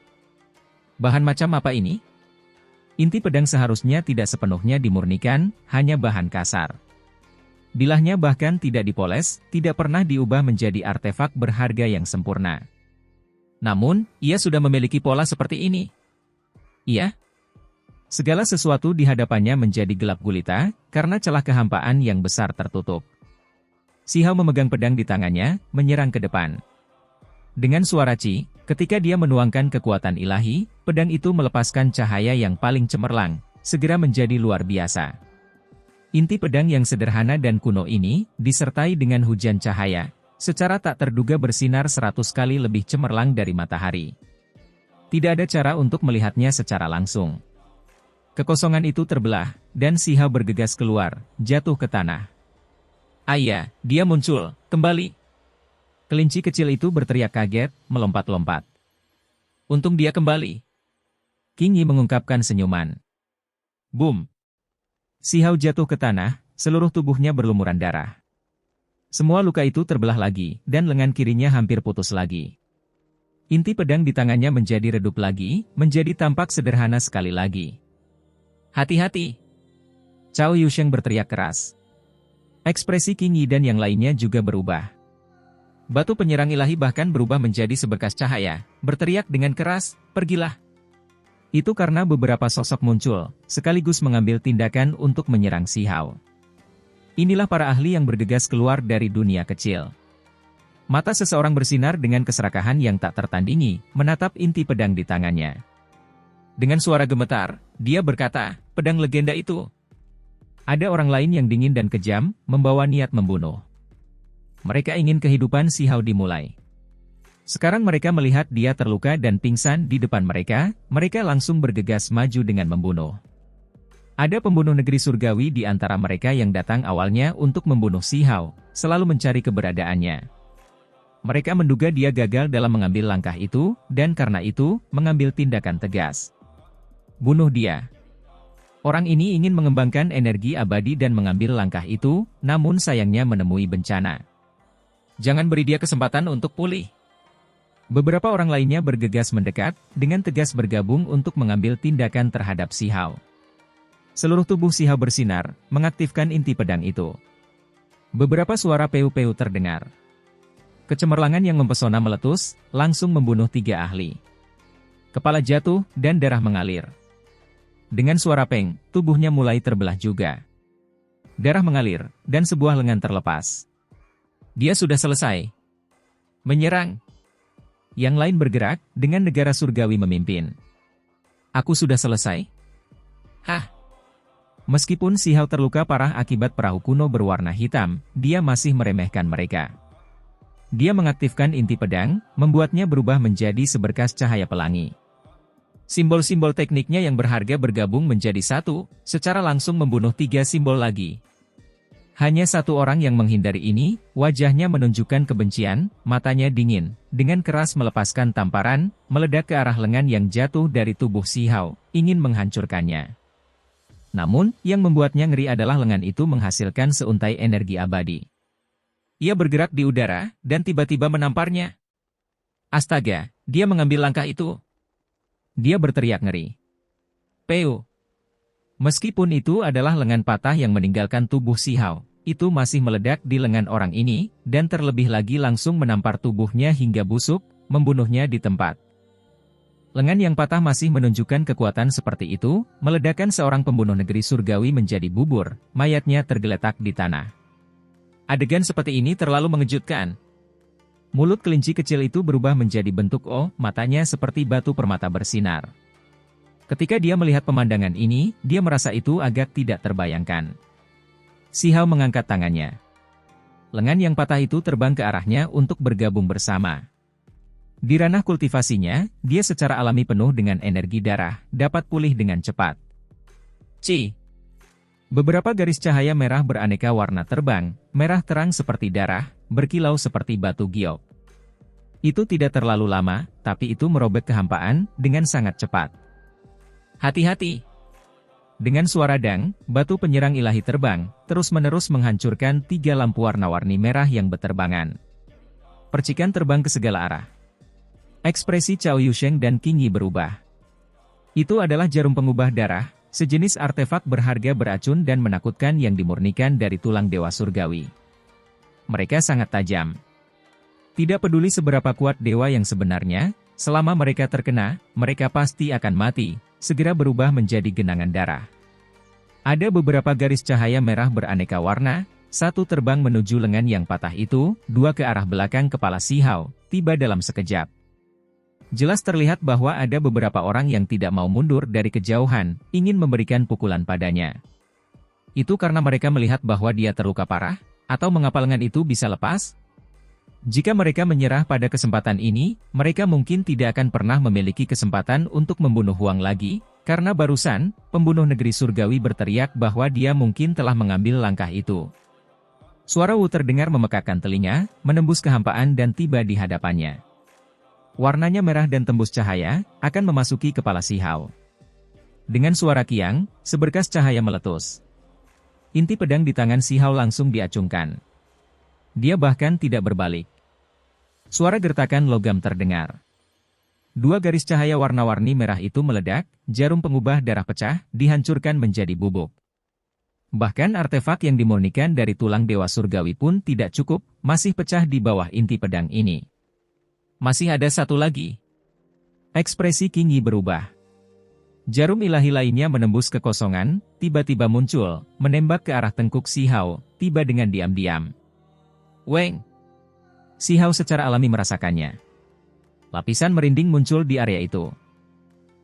Bahan macam apa ini? Inti pedang seharusnya tidak sepenuhnya dimurnikan, hanya bahan kasar. Bilahnya bahkan tidak dipoles, tidak pernah diubah menjadi artefak berharga yang sempurna. Namun, ia sudah memiliki pola seperti ini. Iya. Segala sesuatu di hadapannya menjadi gelap gulita, karena celah kehampaan yang besar tertutup. Si Hao memegang pedang di tangannya, menyerang ke depan. Dengan suara Ci, ketika dia menuangkan kekuatan ilahi, pedang itu melepaskan cahaya yang paling cemerlang, segera menjadi luar biasa. Inti pedang yang sederhana dan kuno ini, disertai dengan hujan cahaya, secara tak terduga bersinar 100 kali lebih cemerlang dari matahari. Tidak ada cara untuk melihatnya secara langsung. Kekosongan itu terbelah, dan si Hao bergegas keluar, jatuh ke tanah. Ayah, dia muncul, kembali. Kelinci kecil itu berteriak kaget, melompat-lompat. Untung dia kembali. King Yi mengungkapkan senyuman. Boom. Si Hao jatuh ke tanah, seluruh tubuhnya berlumuran darah. Semua luka itu terbelah lagi, dan lengan kirinya hampir putus lagi. Inti pedang di tangannya menjadi redup lagi, menjadi tampak sederhana sekali lagi. Hati-hati! Cao Yusheng berteriak keras. Ekspresi King Yi dan yang lainnya juga berubah. Batu penyerang ilahi bahkan berubah menjadi seberkas cahaya, berteriak dengan keras, pergilah! Itu karena beberapa sosok muncul, sekaligus mengambil tindakan untuk menyerang si Hao. Inilah para ahli yang bergegas keluar dari dunia kecil. Mata seseorang bersinar dengan keserakahan yang tak tertandingi, menatap inti pedang di tangannya. Dengan suara gemetar, dia berkata, pedang legenda itu. Ada orang lain yang dingin dan kejam, membawa niat membunuh. Mereka ingin kehidupan Si Hao dimulai. Sekarang mereka melihat dia terluka dan pingsan di depan mereka, mereka langsung bergegas maju dengan membunuh. Ada pembunuh negeri surgawi di antara mereka yang datang awalnya untuk membunuh Si Hao, selalu mencari keberadaannya. Mereka menduga dia gagal dalam mengambil langkah itu, dan karena itu, mengambil tindakan tegas. Bunuh dia. Orang ini ingin mengembangkan energi abadi dan mengambil langkah itu, namun sayangnya menemui bencana. Jangan beri dia kesempatan untuk pulih. Beberapa orang lainnya bergegas mendekat, dengan tegas bergabung untuk mengambil tindakan terhadap Si Hao. Seluruh tubuh Si Hao bersinar, mengaktifkan inti pedang itu. Beberapa suara peu-peu terdengar. Kecemerlangan yang mempesona meletus, langsung membunuh 3 ahli. Kepala jatuh, dan darah mengalir. Dengan suara peng, tubuhnya mulai terbelah juga. Darah mengalir, dan sebuah lengan terlepas. Dia sudah selesai. Menyerang. Yang lain bergerak, dengan negara surgawi memimpin. Aku sudah selesai? Hah? Meskipun Si Hao terluka parah akibat perahu kuno berwarna hitam, dia masih meremehkan mereka. Dia mengaktifkan inti pedang, membuatnya berubah menjadi seberkas cahaya pelangi. Simbol-simbol tekniknya yang berharga bergabung menjadi satu, secara langsung membunuh 3 simbol lagi. Hanya satu orang yang menghindari ini, wajahnya menunjukkan kebencian, matanya dingin, dengan keras melepaskan tamparan, meledak ke arah lengan yang jatuh dari tubuh Si Hao, ingin menghancurkannya. Namun, yang membuatnya ngeri adalah lengan itu menghasilkan seuntai energi abadi. Ia bergerak di udara, dan tiba-tiba menamparnya. Astaga, dia mengambil langkah itu. Dia berteriak ngeri. Peu. Meskipun itu adalah lengan patah yang meninggalkan tubuh Si Hao, itu masih meledak di lengan orang ini, dan terlebih lagi langsung menampar tubuhnya hingga busuk, membunuhnya di tempat. Lengan yang patah masih menunjukkan kekuatan seperti itu, meledakkan seorang pembunuh negeri surgawi menjadi bubur, mayatnya tergeletak di tanah. Adegan seperti ini terlalu mengejutkan. Mulut kelinci kecil itu berubah menjadi bentuk O, matanya seperti batu permata bersinar. Ketika dia melihat pemandangan ini, dia merasa itu agak tidak terbayangkan. Si Hao mengangkat tangannya. Lengan yang patah itu terbang ke arahnya untuk bergabung bersama. Di ranah kultivasinya, dia secara alami penuh dengan energi darah, dapat pulih dengan cepat. Beberapa garis cahaya merah beraneka warna terbang, merah terang seperti darah, berkilau seperti batu giok. Itu tidak terlalu lama, tapi itu merobek kehampaan dengan sangat cepat. Hati-hati! Dengan suara dang, batu penyerang ilahi terbang, terus-menerus menghancurkan 3 lampu warna-warni merah yang berterbangan. Percikan terbang ke segala arah. Ekspresi Cao Yusheng dan Qing Yi berubah. Itu adalah jarum pengubah darah, sejenis artefak berharga beracun dan menakutkan yang dimurnikan dari tulang dewa surgawi. Mereka sangat tajam. Tidak peduli seberapa kuat dewa yang sebenarnya, selama mereka terkena, mereka pasti akan mati, segera berubah menjadi genangan darah. Ada beberapa garis cahaya merah beraneka warna, 1 terbang menuju lengan yang patah itu, 2 ke arah belakang kepala Si Hao, tiba dalam sekejap. Jelas terlihat bahwa ada beberapa orang yang tidak mau mundur dari kejauhan, ingin memberikan pukulan padanya. Itu karena mereka melihat bahwa dia terluka parah, atau mengapa lengan itu bisa lepas? Jika mereka menyerah pada kesempatan ini, mereka mungkin tidak akan pernah memiliki kesempatan untuk membunuh Huang lagi, karena barusan, pembunuh negeri surgawi berteriak bahwa dia mungkin telah mengambil langkah itu. Suara Wu terdengar memekakkan telinga, menembus kehampaan dan tiba di hadapannya. Warnanya merah dan tembus cahaya, akan memasuki kepala Si Hao. Dengan suara kiang, seberkas cahaya meletus. Inti pedang di tangan Si Hao langsung diacungkan. Dia bahkan tidak berbalik. Suara gertakan logam terdengar. 2 garis cahaya warna-warni merah itu meledak, jarum pengubah darah pecah, dihancurkan menjadi bubuk. Bahkan artefak yang dimurnikan dari tulang dewa surgawi pun tidak cukup, masih pecah di bawah inti pedang ini. Masih ada 1 lagi. Ekspresi Qing Yi berubah. Jarum ilahi lainnya menembus kekosongan, tiba-tiba muncul, menembak ke arah tengkuk Si Hao, tiba dengan diam-diam. Weng! Si Hao secara alami merasakannya. Lapisan merinding muncul di area itu.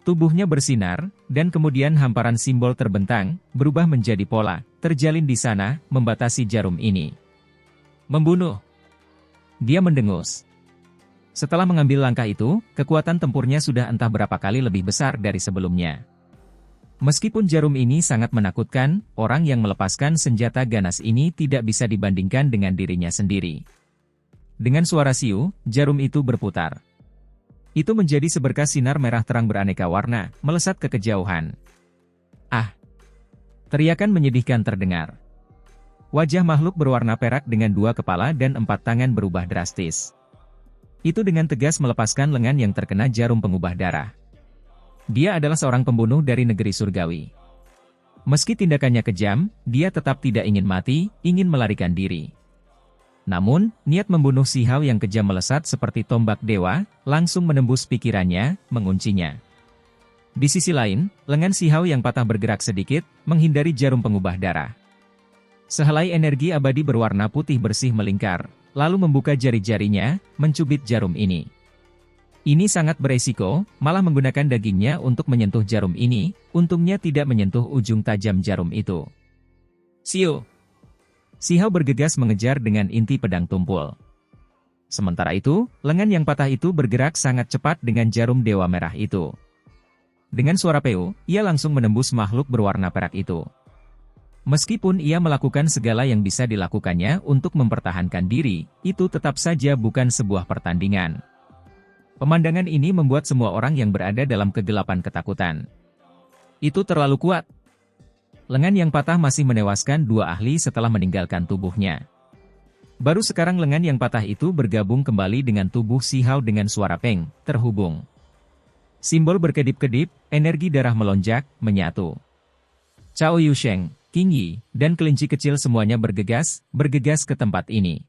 Tubuhnya bersinar, dan kemudian hamparan simbol terbentang, berubah menjadi pola, terjalin di sana, membatasi jarum ini. Membunuh! Dia mendengus. Setelah mengambil langkah itu, kekuatan tempurnya sudah entah berapa kali lebih besar dari sebelumnya. Meskipun jarum ini sangat menakutkan, orang yang melepaskan senjata ganas ini tidak bisa dibandingkan dengan dirinya sendiri. Dengan suara siu, jarum itu berputar. Itu menjadi seberkas sinar merah terang beraneka warna, melesat ke kejauhan. Ah! Teriakan menyedihkan terdengar. Wajah makhluk berwarna perak dengan 2 kepala dan 4 tangan berubah drastis. Itu dengan tegas melepaskan lengan yang terkena jarum pengubah darah. Dia adalah seorang pembunuh dari negeri surgawi. Meski tindakannya kejam, dia tetap tidak ingin mati, ingin melarikan diri. Namun, niat membunuh Si Hao yang kejam melesat seperti tombak dewa, langsung menembus pikirannya, menguncinya. Di sisi lain, lengan Si Hao yang patah bergerak sedikit, menghindari jarum pengubah darah. Sehelai energi abadi berwarna putih bersih melingkar, lalu membuka jari-jarinya, mencubit jarum ini. Ini sangat beresiko, malah menggunakan dagingnya untuk menyentuh jarum ini, untungnya tidak menyentuh ujung tajam jarum itu. Siu! Si Hao bergegas mengejar dengan inti pedang tumpul. Sementara itu, lengan yang patah itu bergerak sangat cepat dengan jarum dewa merah itu. Dengan suara peu, ia langsung menembus makhluk berwarna perak itu. Meskipun ia melakukan segala yang bisa dilakukannya untuk mempertahankan diri, itu tetap saja bukan sebuah pertandingan. Pemandangan ini membuat semua orang yang berada dalam kegelapan ketakutan. Itu terlalu kuat. Lengan yang patah masih menewaskan 2 ahli setelah meninggalkan tubuhnya. Baru sekarang lengan yang patah itu bergabung kembali dengan tubuh Si Hao dengan suara peng, terhubung. Simbol berkedip-kedip, energi darah melonjak, menyatu. Cao Yusheng, Qing Yi, dan kelinci kecil semuanya bergegas ke tempat ini.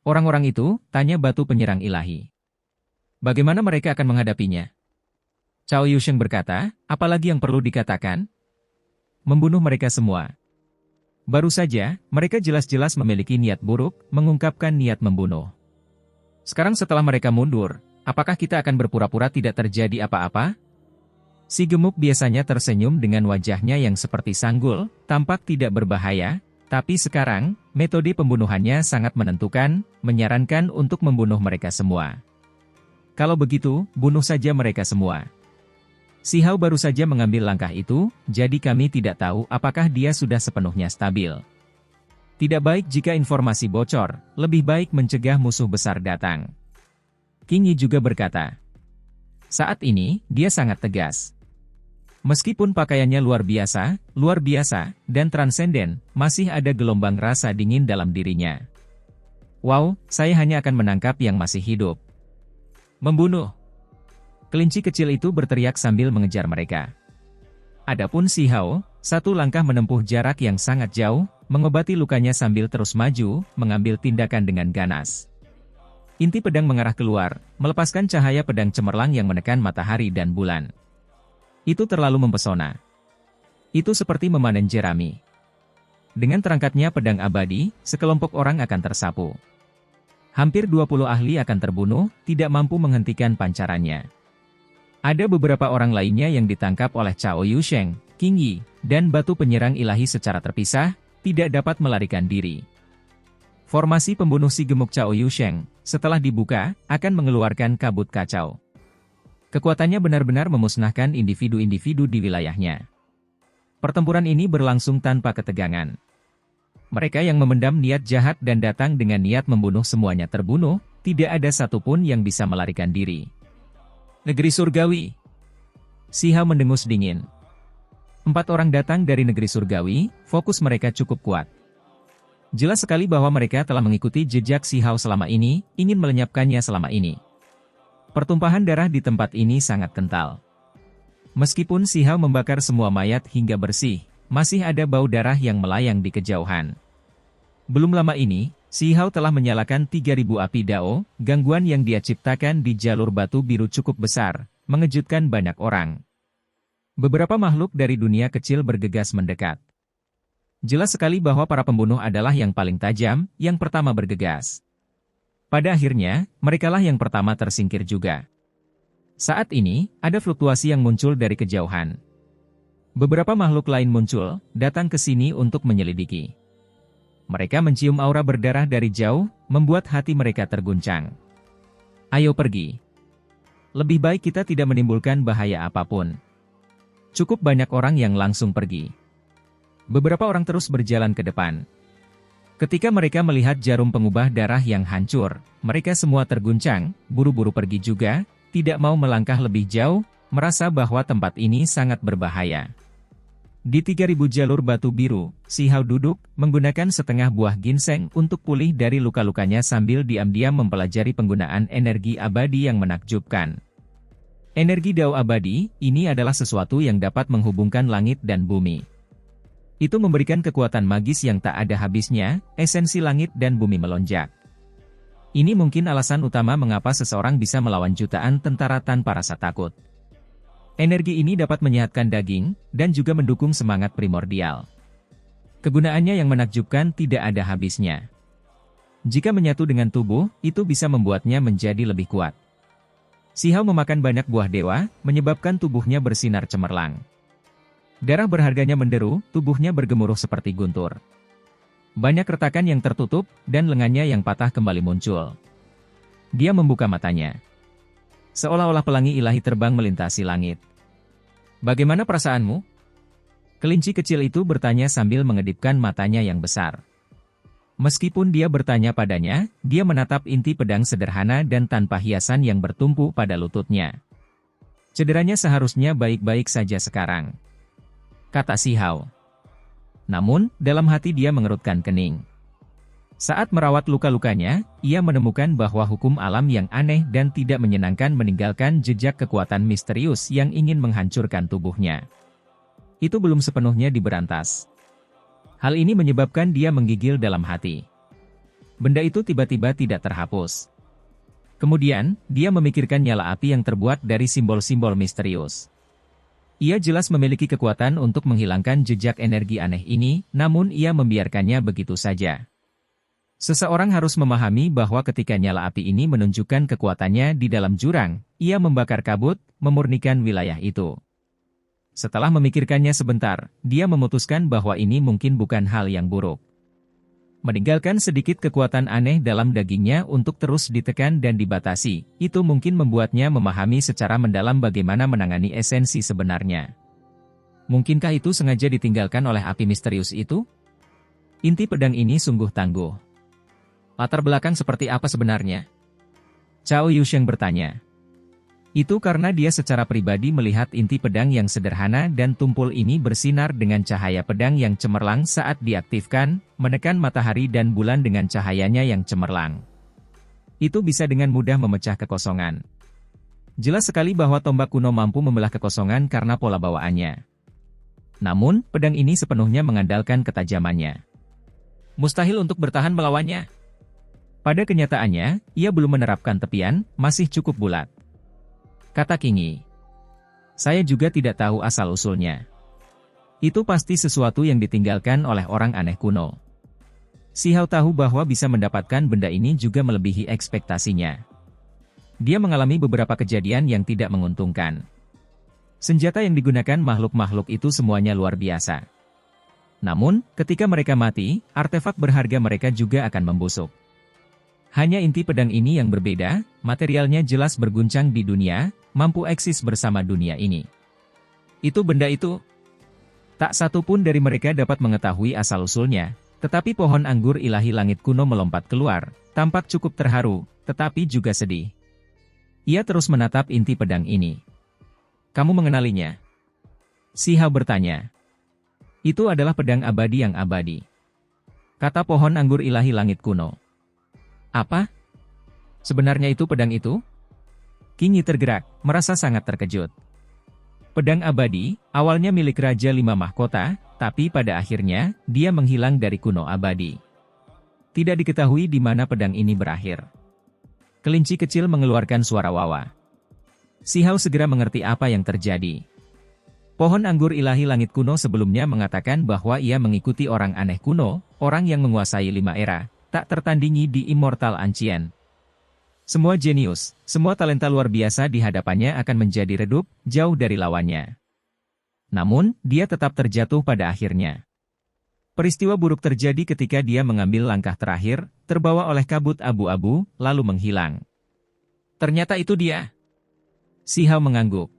Orang-orang itu, tanya batu penyerang ilahi. Bagaimana mereka akan menghadapinya? Cao Yusheng berkata, apalagi yang perlu dikatakan? Membunuh mereka semua. Baru saja, mereka jelas-jelas memiliki niat buruk, mengungkapkan niat membunuh. Sekarang setelah mereka mundur, apakah kita akan berpura-pura tidak terjadi apa-apa? Si gemuk biasanya tersenyum dengan wajahnya yang seperti sanggul, tampak tidak berbahaya, tapi sekarang, metode pembunuhannya sangat menentukan, menyarankan untuk membunuh mereka semua. Kalau begitu, bunuh saja mereka semua. Si Hao baru saja mengambil langkah itu, jadi kami tidak tahu apakah dia sudah sepenuhnya stabil. Tidak baik jika informasi bocor, lebih baik mencegah musuh besar datang. Qing Yi juga berkata. Saat ini, dia sangat tegas. Meskipun pakaiannya luar biasa, dan transenden, masih ada gelombang rasa dingin dalam dirinya. Wow, saya hanya akan menangkap yang masih hidup. Membunuh. Kelinci kecil itu berteriak sambil mengejar mereka. Adapun Si Hao, 1 langkah menempuh jarak yang sangat jauh, mengobati lukanya sambil terus maju, mengambil tindakan dengan ganas. Inti pedang mengarah keluar, melepaskan cahaya pedang cemerlang yang menekan matahari dan bulan. Itu terlalu mempesona. Itu seperti memanen jerami. Dengan terangkatnya pedang abadi, sekelompok orang akan tersapu. Hampir 20 ahli akan terbunuh, tidak mampu menghentikan pancarannya. Ada beberapa orang lainnya yang ditangkap oleh Cao Yusheng, Qing Yi, dan batu penyerang ilahi secara terpisah, tidak dapat melarikan diri. Formasi pembunuh si gemuk Cao Yusheng, setelah dibuka, akan mengeluarkan kabut kacau. Kekuatannya benar-benar memusnahkan individu-individu di wilayahnya. Pertempuran ini berlangsung tanpa ketegangan. Mereka yang memendam niat jahat dan datang dengan niat membunuh semuanya terbunuh, tidak ada satupun yang bisa melarikan diri. Negeri surgawi. Si Hao mendengus dingin. 4 orang datang dari negeri surgawi, fokus mereka cukup kuat. Jelas sekali bahwa mereka telah mengikuti jejak Si Hao selama ini, ingin melenyapkannya selama ini. Pertumpahan darah di tempat ini sangat kental. Meskipun Si Hao membakar semua mayat hingga bersih, masih ada bau darah yang melayang di kejauhan. Belum lama ini, Si Hao telah menyalakan 3.000 api dao, gangguan yang dia ciptakan di jalur batu biru cukup besar, mengejutkan banyak orang. Beberapa makhluk dari dunia kecil bergegas mendekat. Jelas sekali bahwa para pembunuh adalah yang paling tajam, yang pertama bergegas. Pada akhirnya, merekalah yang pertama tersingkir juga. Saat ini, ada fluktuasi yang muncul dari kejauhan. Beberapa makhluk lain muncul, datang ke sini untuk menyelidiki. Mereka mencium aura berdarah dari jauh, membuat hati mereka terguncang. Ayo pergi. Lebih baik kita tidak menimbulkan bahaya apapun. Cukup banyak orang yang langsung pergi. Beberapa orang terus berjalan ke depan. Ketika mereka melihat jarum pengubah darah yang hancur, mereka semua terguncang, buru-buru pergi juga, tidak mau melangkah lebih jauh, merasa bahwa tempat ini sangat berbahaya. Di 3000 jalur batu biru, Si Hao duduk, menggunakan setengah buah ginseng untuk pulih dari luka-lukanya sambil diam-diam mempelajari penggunaan energi abadi yang menakjubkan. Energi Dao abadi, ini adalah sesuatu yang dapat menghubungkan langit dan bumi. Itu memberikan kekuatan magis yang tak ada habisnya, esensi langit dan bumi melonjak. Ini mungkin alasan utama mengapa seseorang bisa melawan jutaan tentara tanpa rasa takut. Energi ini dapat menyehatkan daging, dan juga mendukung semangat primordial. Kegunaannya yang menakjubkan tidak ada habisnya. Jika menyatu dengan tubuh, itu bisa membuatnya menjadi lebih kuat. Si Hao memakan banyak buah dewa, menyebabkan tubuhnya bersinar cemerlang. Darah berharganya menderu, tubuhnya bergemuruh seperti guntur. Banyak retakan yang tertutup, dan lengannya yang patah kembali muncul. Dia membuka matanya. Seolah-olah pelangi ilahi terbang melintasi langit. Bagaimana perasaanmu? Kelinci kecil itu bertanya sambil mengedipkan matanya yang besar. Meskipun dia bertanya padanya, dia menatap inti pedang sederhana dan tanpa hiasan yang bertumpu pada lututnya. Cederanya seharusnya baik-baik saja sekarang, kata Si Hao. Namun, dalam hati dia mengerutkan kening. Saat merawat luka-lukanya, ia menemukan bahwa hukum alam yang aneh dan tidak menyenangkan meninggalkan jejak kekuatan misterius yang ingin menghancurkan tubuhnya. Itu belum sepenuhnya diberantas. Hal ini menyebabkan dia menggigil dalam hati. Benda itu tiba-tiba tidak terhapus. Kemudian, dia memikirkan nyala api yang terbuat dari simbol-simbol misterius. Ia jelas memiliki kekuatan untuk menghilangkan jejak energi aneh ini, namun ia membiarkannya begitu saja. Seseorang harus memahami bahwa ketika nyala api ini menunjukkan kekuatannya di dalam jurang, ia membakar kabut, memurnikan wilayah itu. Setelah memikirkannya sebentar, dia memutuskan bahwa ini mungkin bukan hal yang buruk. Meninggalkan sedikit kekuatan aneh dalam dagingnya untuk terus ditekan dan dibatasi, itu mungkin membuatnya memahami secara mendalam bagaimana menangani esensi sebenarnya. Mungkinkah itu sengaja ditinggalkan oleh api misterius itu? Inti pedang ini sungguh tangguh. Latar belakang seperti apa sebenarnya? Cao Yusheng bertanya. Itu karena dia secara pribadi melihat inti pedang yang sederhana dan tumpul ini bersinar dengan cahaya pedang yang cemerlang saat diaktifkan, menekan matahari dan bulan dengan cahayanya yang cemerlang. Itu bisa dengan mudah memecah kekosongan. Jelas sekali bahwa tombak kuno mampu membelah kekosongan karena pola bawaannya. Namun, pedang ini sepenuhnya mengandalkan ketajamannya. Mustahil untuk bertahan melawannya. Pada kenyataannya, ia belum menerapkan tepian, masih cukup bulat, kata Qingyi. Saya juga tidak tahu asal-usulnya. Itu pasti sesuatu yang ditinggalkan oleh orang aneh kuno. Si Hao tahu bahwa bisa mendapatkan benda ini juga melebihi ekspektasinya. Dia mengalami beberapa kejadian yang tidak menguntungkan. Senjata yang digunakan makhluk-makhluk itu semuanya luar biasa. Namun, ketika mereka mati, artefak berharga mereka juga akan membusuk. Hanya inti pedang ini yang berbeda, materialnya jelas berguncang di dunia, mampu eksis bersama dunia ini. Itu benda itu. Tak satu pun dari mereka dapat mengetahui asal-usulnya, tetapi pohon anggur ilahi langit kuno melompat keluar, tampak cukup terharu, tetapi juga sedih. Ia terus menatap inti pedang ini. Kamu mengenalinya? Si Hao bertanya. Itu adalah pedang abadi yang abadi, kata pohon anggur ilahi langit kuno. Apa? Sebenarnya itu pedang itu? Qingyi tergerak, merasa sangat terkejut. Pedang abadi, awalnya milik Raja Lima Mahkota, tapi pada akhirnya, dia menghilang dari kuno abadi. Tidak diketahui di mana pedang ini berakhir. Kelinci kecil mengeluarkan suara wawa. Si Hao segera mengerti apa yang terjadi. Pohon anggur ilahi langit kuno sebelumnya mengatakan bahwa ia mengikuti orang aneh kuno, orang yang menguasai 5 era, tak tertandingi di Immortal Ancient. Semua jenius, semua talenta luar biasa di hadapannya akan menjadi redup, jauh dari lawannya. Namun, dia tetap terjatuh pada akhirnya. Peristiwa buruk terjadi ketika dia mengambil langkah terakhir, terbawa oleh kabut abu-abu, lalu menghilang. Ternyata itu dia. Si Hao mengangguk.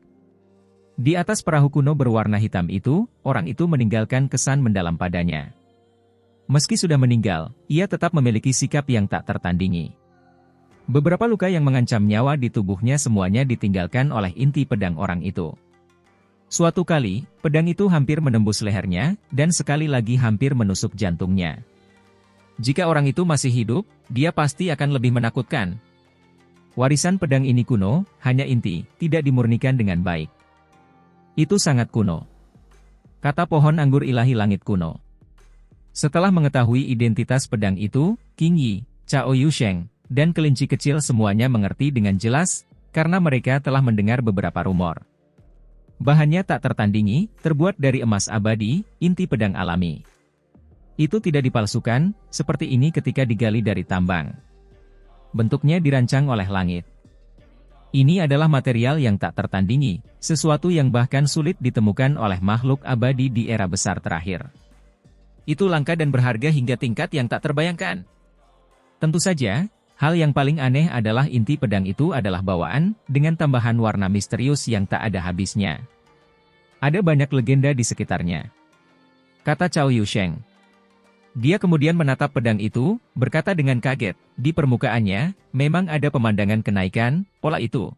Di atas perahu kuno berwarna hitam itu, orang itu meninggalkan kesan mendalam padanya. Meski sudah meninggal, ia tetap memiliki sikap yang tak tertandingi. Beberapa luka yang mengancam nyawa di tubuhnya semuanya ditinggalkan oleh inti pedang orang itu. Suatu kali, pedang itu hampir menembus lehernya, dan sekali lagi hampir menusuk jantungnya. Jika orang itu masih hidup, dia pasti akan lebih menakutkan. Warisan pedang ini kuno, hanya inti, tidak dimurnikan dengan baik. Itu sangat kuno. Kata pohon anggur ilahi langit kuno. Setelah mengetahui identitas pedang itu, King Yi, Cao Yusheng, dan kelinci kecil semuanya mengerti dengan jelas, karena mereka telah mendengar beberapa rumor. Bahannya tak tertandingi, terbuat dari emas abadi, inti pedang alami. Itu tidak dipalsukan, seperti ini ketika digali dari tambang. Bentuknya dirancang oleh langit. Ini adalah material yang tak tertandingi, sesuatu yang bahkan sulit ditemukan oleh makhluk abadi di era besar terakhir. Itu langka dan berharga hingga tingkat yang tak terbayangkan. Tentu saja, hal yang paling aneh adalah inti pedang itu adalah bawaan, dengan tambahan warna misterius yang tak ada habisnya. Ada banyak legenda di sekitarnya. Kata Cao Yusheng. Dia kemudian menatap pedang itu, berkata dengan kaget, di permukaannya, memang ada pemandangan kenaikan, pola itu.